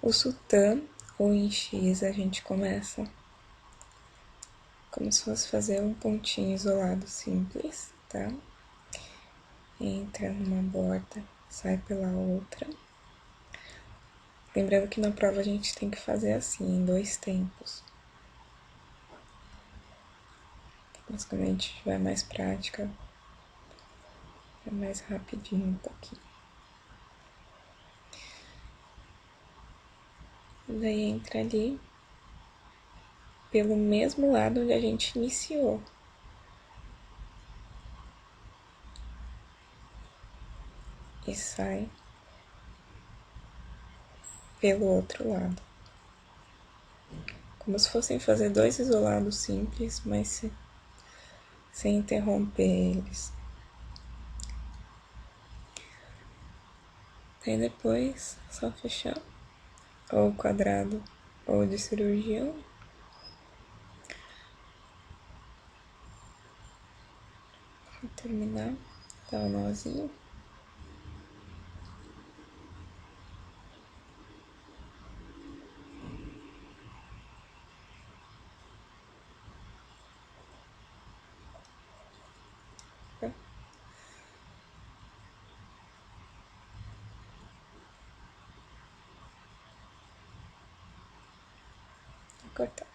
Speaker 8: O sultã, ou em X, a gente começa como se fosse fazer um pontinho isolado simples, tá? Entra numa borda, sai pela outra. Lembrando que na prova a gente tem que fazer assim, em 2 tempos. Basicamente, vai mais prática, é mais rapidinho um pouquinho. Daí entra ali pelo mesmo lado onde a gente iniciou. E sai pelo outro lado. Como se fossem fazer 2 isolados simples, mas sem interromper eles. Aí depois, só fechar. Ou quadrado, ou de cirurgião. Pra terminar, dá um nozinho. Tá? E cortar.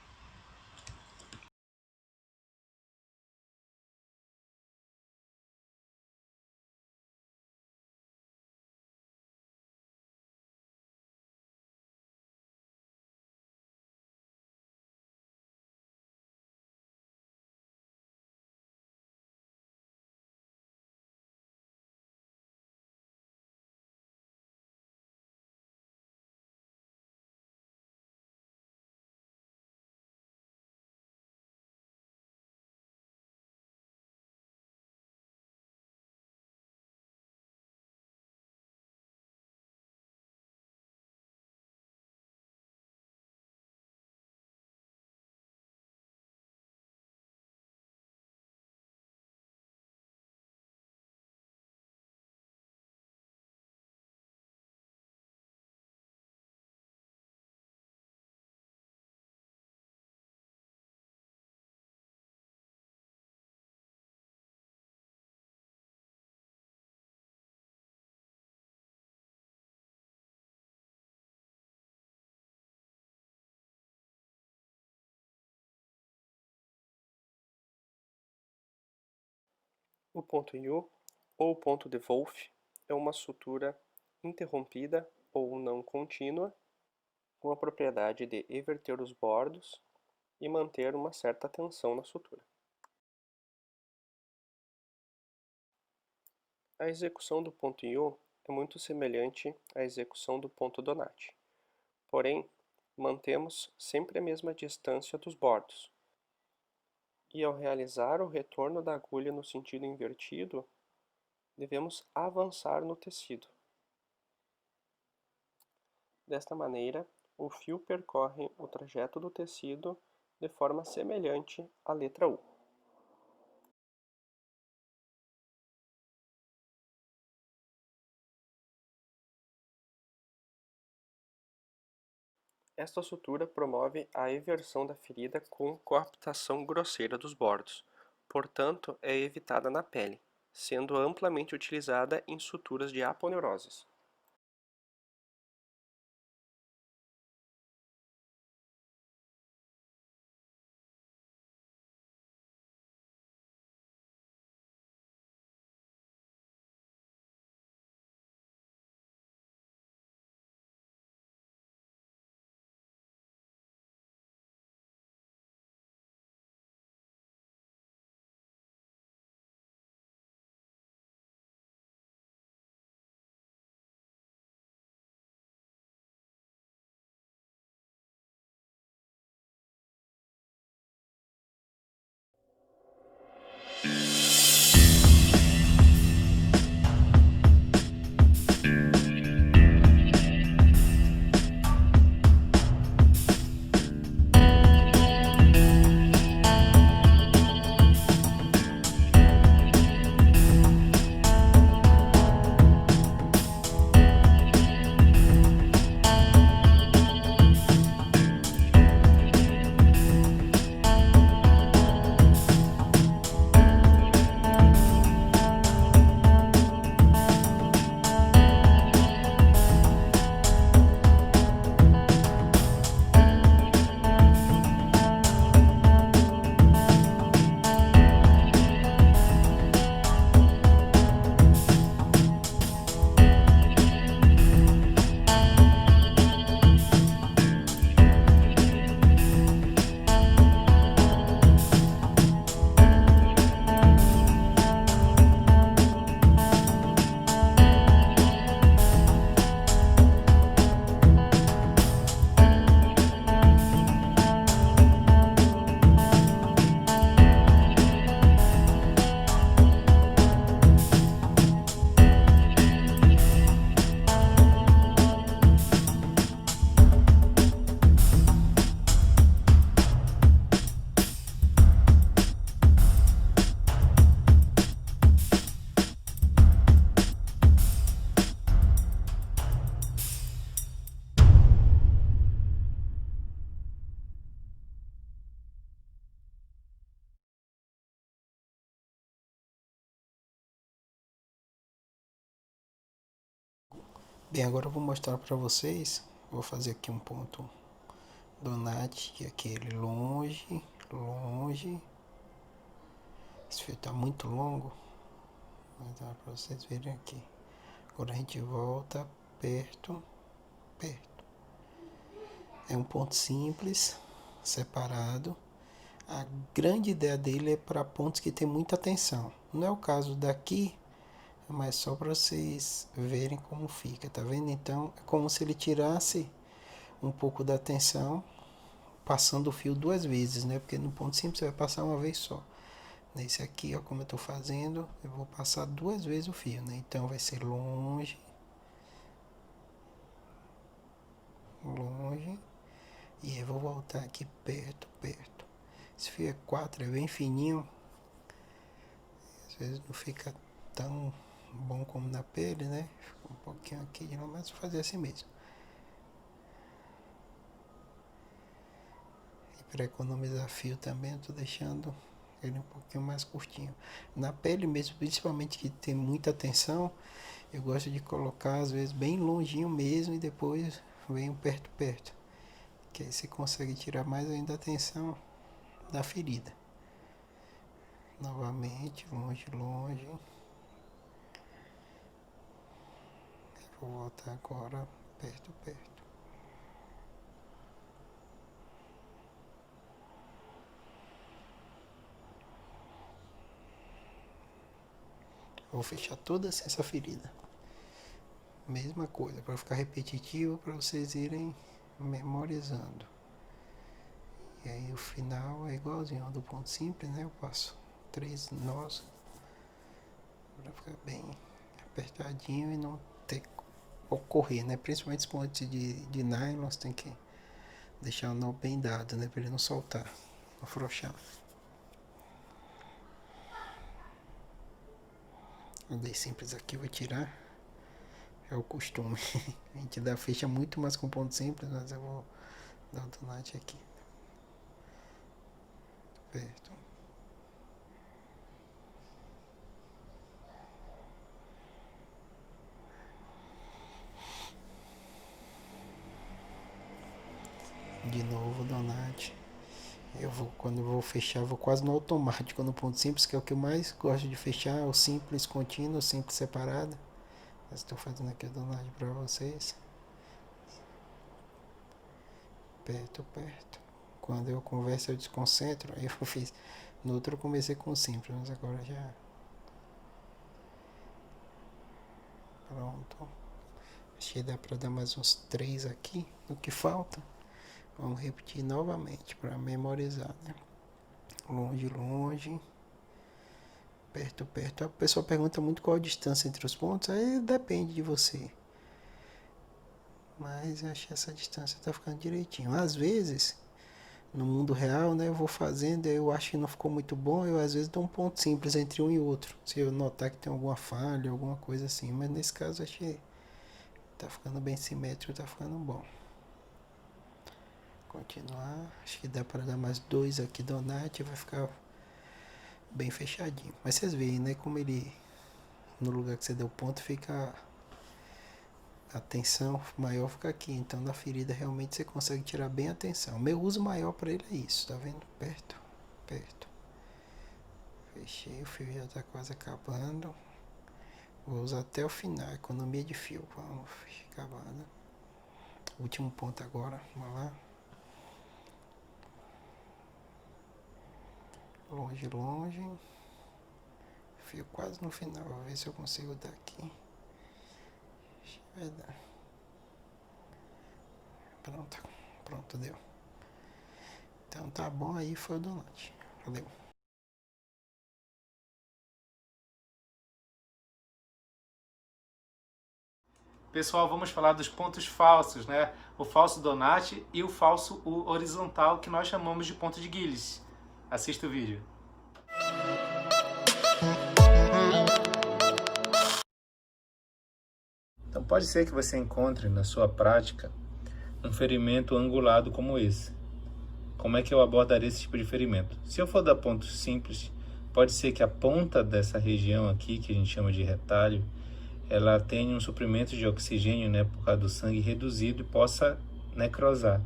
Speaker 9: O ponto U, ou ponto de Wolff, é uma sutura interrompida ou não contínua, com a propriedade de everter os bordos e manter uma certa tensão na sutura. A execução do ponto U é muito semelhante à execução do ponto Donati, porém, mantemos sempre a mesma distância dos bordos, e ao realizar o retorno da agulha no sentido invertido, devemos avançar no tecido. Desta maneira, o fio percorre o trajeto do tecido de forma semelhante à letra U. Esta sutura promove a eversão da ferida com coaptação grosseira dos bordos, portanto é evitada na pele, sendo amplamente utilizada em suturas de aponeuroses.
Speaker 1: Bem, agora eu vou mostrar para vocês. Vou fazer aqui um ponto donut, que é aquele longe, longe. Esse fio tá muito longo, mas dá para vocês verem aqui. Agora a gente volta perto, perto. É um ponto simples, separado. A grande ideia dele é para pontos que tem muita tensão. Não é o caso daqui, mas só para vocês verem como fica, tá vendo? Então é como se ele tirasse um pouco da tensão, passando o fio 2 vezes, né? Porque no ponto simples você vai passar uma vez só. Nesse aqui, ó, como eu tô fazendo, eu vou passar 2 vezes o fio, né? Então vai ser longe, longe, e eu vou voltar aqui perto, perto. Esse fio é 4, é bem fininho, às vezes não fica tão bom como na pele, né? Fica um pouquinho aqui de novo, mas vou fazer assim mesmo. E para economizar fio também, eu tô deixando ele um pouquinho mais curtinho. Na pele mesmo, principalmente que tem muita tensão, eu gosto de colocar às vezes bem longinho mesmo e depois venho perto, perto. Que aí você consegue tirar mais ainda a tensão da ferida. Novamente, longe, longe. Vou voltar agora perto, perto. Vou fechar toda essa ferida. Mesma coisa, para ficar repetitivo, para vocês irem memorizando. E aí o final é igualzinho ao do ponto simples, né? Eu passo 3 nós para ficar bem apertadinho e não ter que ocorrer, né? Principalmente os pontos de nylon, você tem que deixar o nó bem dado, né? Para ele não soltar, não afrouxar. Eu dei simples aqui, vou tirar. É o costume. A gente fecha muito mais com ponto simples, mas eu vou dar um donut aqui. Perto. De novo donut. Quando eu vou fechar, eu vou quase no automático no ponto simples, que é o que eu mais gosto de fechar, o simples contínuo, o simples separado. Mas estou fazendo aqui o donut para vocês. Perto, perto. Quando eu converso, eu desconcentro. Aí eu fiz. No outro eu comecei com o simples, mas agora já. Pronto. Acho que dá para dar mais uns 3 aqui. O que falta? Vamos repetir novamente para memorizar, né? Longe, longe. Perto, perto. A pessoa pergunta muito qual a distância entre os pontos. Aí depende de você. Mas eu acho que essa distância tá ficando direitinho. Às vezes, no mundo real, né, eu vou fazendo, eu acho que não ficou muito bom, eu às vezes dou um ponto simples entre um e outro. Se eu notar que tem alguma falha, alguma coisa assim. Mas nesse caso, acho que tá ficando bem simétrico, tá ficando bom. Continuar. Acho que dá para dar mais 2 aqui donut, vai ficar bem fechadinho. Mas vocês veem, né, como ele, no lugar que você deu ponto, fica a tensão maior, fica aqui. Então na ferida realmente você consegue tirar bem a tensão. O meu uso maior para ele é isso, tá vendo? Perto, perto. Fechei, o fio já tá quase acabando. Vou usar até o final, economia de fio. Vamos, acabando. Último ponto agora, vamos lá. Longe, longe. Fio quase no final. Vou ver se eu consigo dar aqui. Acho que vai dar. Pronto. Pronto, deu. Então tá bom, aí foi o donut. Valeu.
Speaker 2: Pessoal, vamos falar dos pontos falsos, né? O falso donut e o falso horizontal, que nós chamamos de ponto de Gillis. Assista o vídeo. Então pode ser que você encontre na sua prática um ferimento angulado como esse. Como é que eu abordaria esse tipo de ferimento? Se eu for dar pontos simples, pode ser que a ponta dessa região aqui, que a gente chama de retalho,
Speaker 1: ela tenha um suprimento de oxigênio, né, por causa do sangue reduzido e possa necrosar.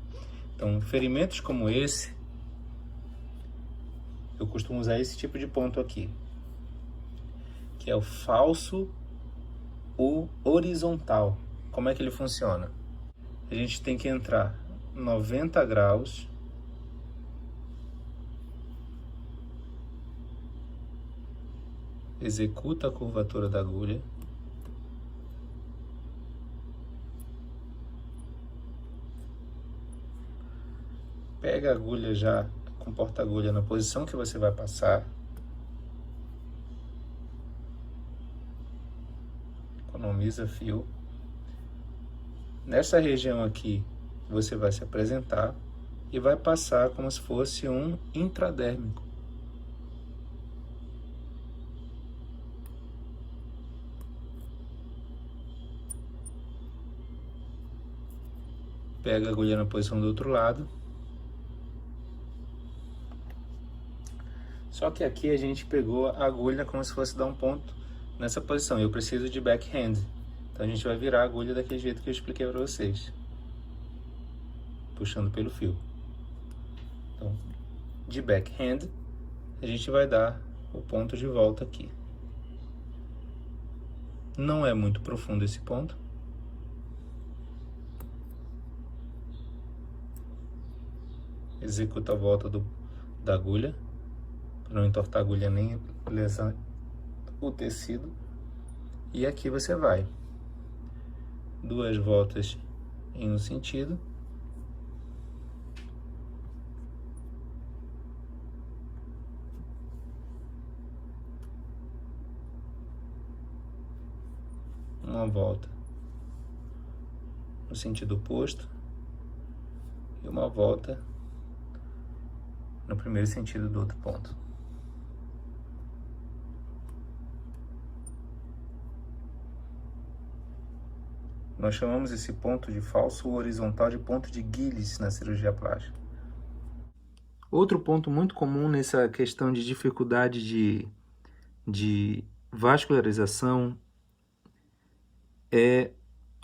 Speaker 1: Então, ferimentos como esse, eu costumo usar esse tipo de ponto aqui, que é o falso horizontal. Como é que ele funciona? A gente tem que entrar 90 graus, executa a curvatura da agulha, pega a agulha já com porta-agulha na posição que você vai passar, economiza fio. Nessa região aqui você vai se apresentar e vai passar como se fosse um intradérmico. Pega a agulha na posição do outro lado. Só que aqui a gente pegou a agulha como se fosse dar um ponto nessa posição. Eu preciso de backhand. Então a gente vai virar a agulha daquele jeito que eu expliquei para vocês. Puxando pelo fio. Então, de backhand, a gente vai dar o ponto de volta aqui. Não é muito profundo esse ponto. Executa a volta da agulha, para não entortar a agulha nem lesar o tecido. E aqui você vai 2 voltas em um sentido, uma volta no sentido oposto e uma volta no primeiro sentido do outro ponto. Nós chamamos esse ponto de falso horizontal de ponto de Gillis na cirurgia plástica. Outro ponto muito comum nessa questão de dificuldade de vascularização é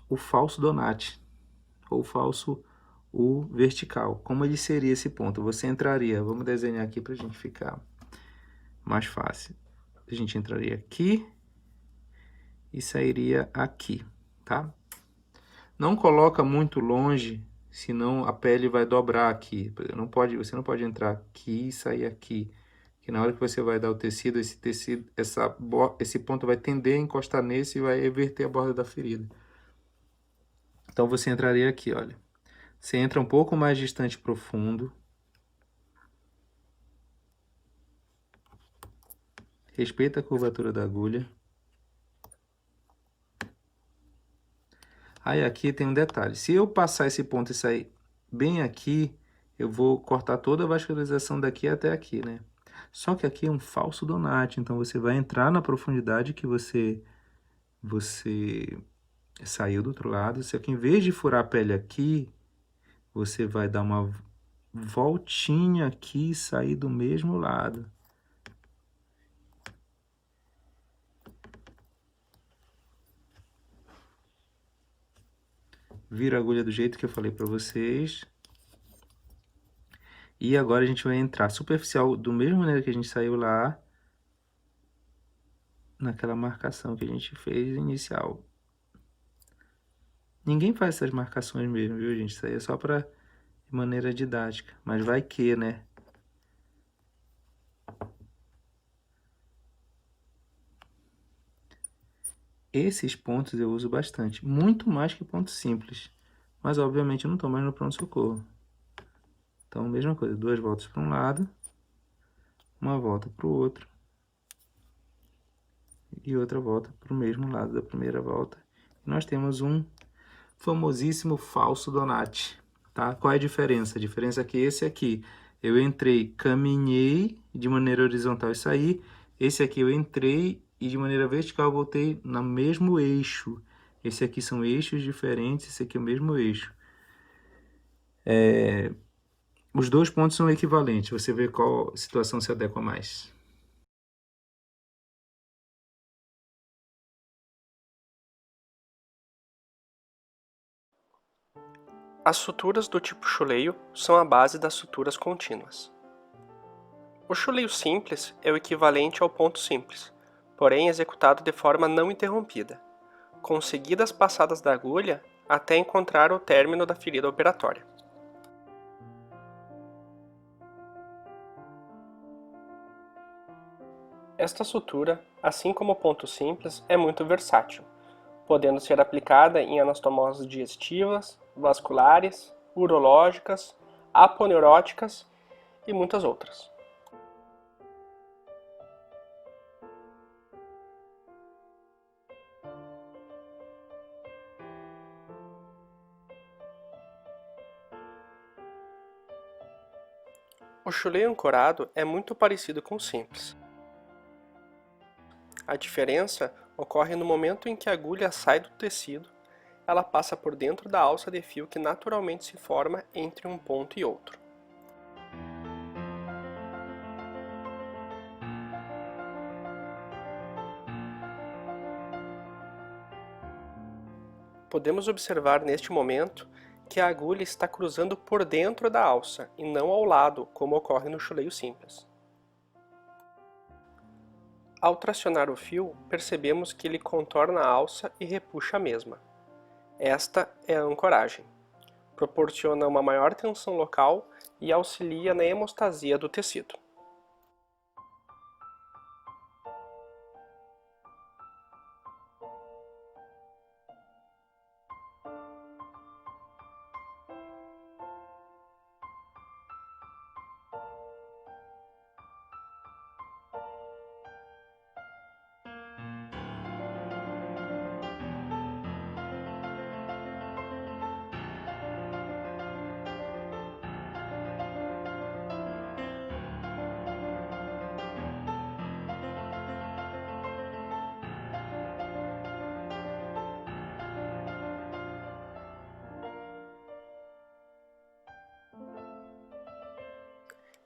Speaker 1: o falso Donati, ou falso vertical. Como ele seria esse ponto? Você entraria, vamos desenhar aqui para a gente ficar mais fácil. A gente entraria aqui e sairia aqui, tá? Não coloca muito longe, senão a pele vai dobrar aqui. Você não pode entrar aqui e sair aqui. Que na hora que você vai dar o tecido, esse ponto vai tender a encostar nesse e vai reverter a borda da ferida. Então você entraria aqui, olha. Você entra um pouco mais distante profundo. Respeita a curvatura da agulha. Aí aqui tem um detalhe. Se eu passar esse ponto e sair bem aqui, eu vou cortar toda a vascularização daqui até aqui, né? Só que aqui é um falso Donati, então você vai entrar na profundidade que você saiu do outro lado. Só que em vez de furar a pele aqui, você vai dar uma voltinha aqui e sair do mesmo lado. Vira a agulha do jeito que eu falei para vocês. E agora a gente vai entrar superficial da mesma maneira que a gente saiu lá, naquela marcação que a gente fez inicial. Ninguém faz essas marcações mesmo, viu, gente? Isso aí é só para de maneira didática, mas vai que, né? Esses pontos eu uso bastante, muito mais que pontos simples, mas obviamente eu não estou mais no pronto-socorro. Então, mesma coisa, 2 voltas para um lado, uma volta para o outro e outra volta para o mesmo lado da primeira volta. E nós temos um famosíssimo falso Donati, tá? Qual é a diferença? A diferença é que esse aqui eu entrei, caminhei de maneira horizontal e saí. Esse aqui eu entrei e de maneira vertical voltei no mesmo eixo. Esse aqui são eixos diferentes, esse aqui é o mesmo eixo. Os 2 pontos são equivalentes, você vê qual situação se adequa mais.
Speaker 9: As suturas do tipo chuleio são a base das suturas contínuas. O chuleio simples é o equivalente ao ponto simples, porém executado de forma não interrompida, com seguidas passadas da agulha até encontrar o término da ferida operatória. Esta sutura, assim como o ponto simples, é muito versátil, podendo ser aplicada em anastomoses digestivas, vasculares, urológicas, aponeuróticas e muitas outras. O chuleio ancorado é muito parecido com o simples. A diferença ocorre no momento em que a agulha sai do tecido, ela passa por dentro da alça de fio que naturalmente se forma entre um ponto e outro. Podemos observar neste momento que a agulha está cruzando por dentro da alça e não ao lado, como ocorre no chuleio simples. Ao tracionar o fio, percebemos que ele contorna a alça e repuxa a mesma. Esta é a ancoragem. Proporciona uma maior tensão local e auxilia na hemostasia do tecido.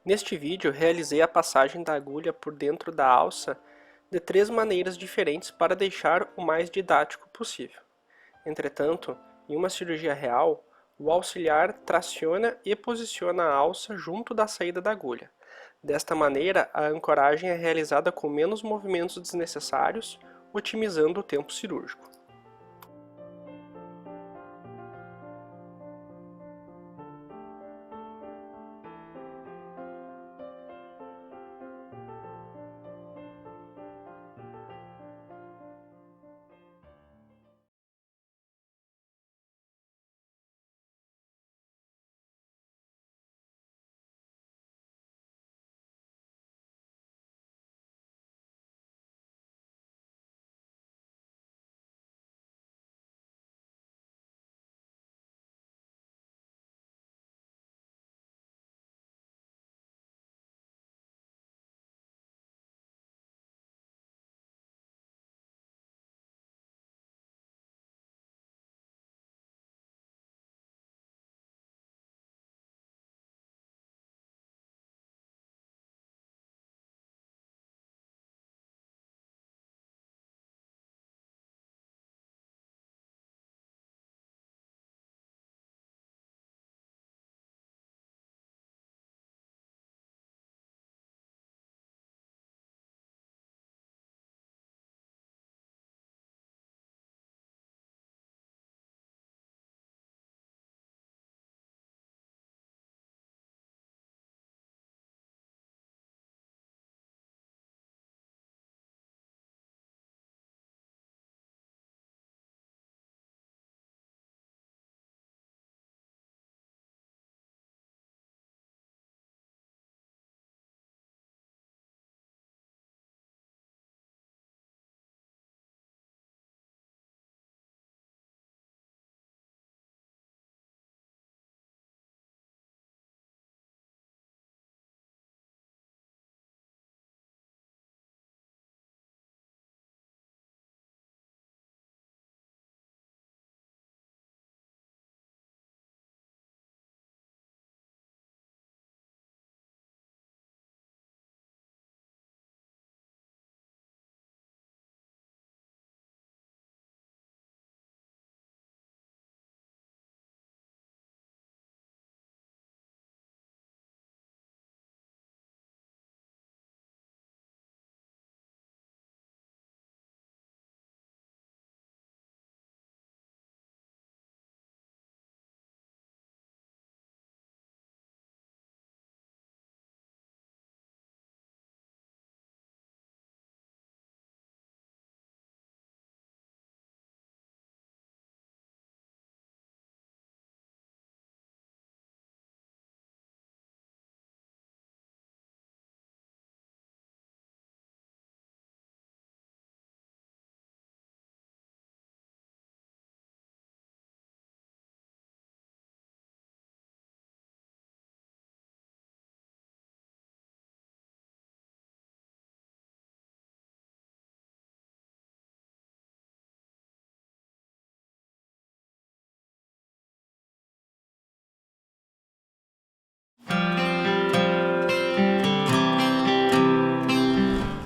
Speaker 9: Neste vídeo, realizei a passagem da agulha por dentro da alça de 3 maneiras diferentes para deixar o mais didático possível. Entretanto, em uma cirurgia real, o auxiliar traciona e posiciona a alça junto da saída da agulha. Desta maneira, a ancoragem é realizada com menos movimentos desnecessários, otimizando o tempo cirúrgico.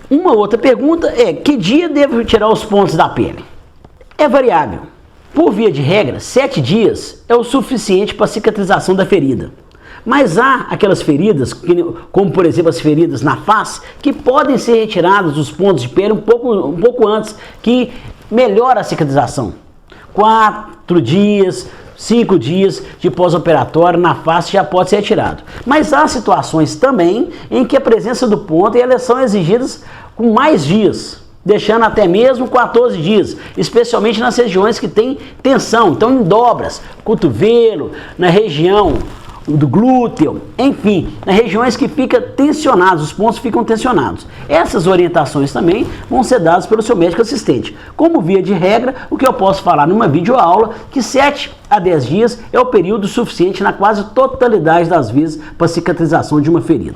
Speaker 10: Uma outra pergunta é: que dia devo tirar os pontos da pele? É variável. Por via de regra, 7 dias é o suficiente para a cicatrização da ferida. Mas há aquelas feridas, como por exemplo as feridas na face, que podem ser retiradas dos pontos de pele um pouco antes, que melhora a cicatrização. 4 dias, 5 dias de pós-operatório na face já pode ser retirado. Mas há situações também em que a presença do ponto e a elas são exigidas com mais dias, deixando até mesmo 14 dias, especialmente nas regiões que tem tensão, então em dobras, cotovelo, na região do glúteo, enfim, nas regiões que ficam tensionados, os pontos ficam tensionados. Essas orientações também vão ser dadas pelo seu médico assistente. Como via de regra, o que eu posso falar numa videoaula, que 7 a 10 dias é o período suficiente na quase totalidade das vezes para a cicatrização de uma ferida.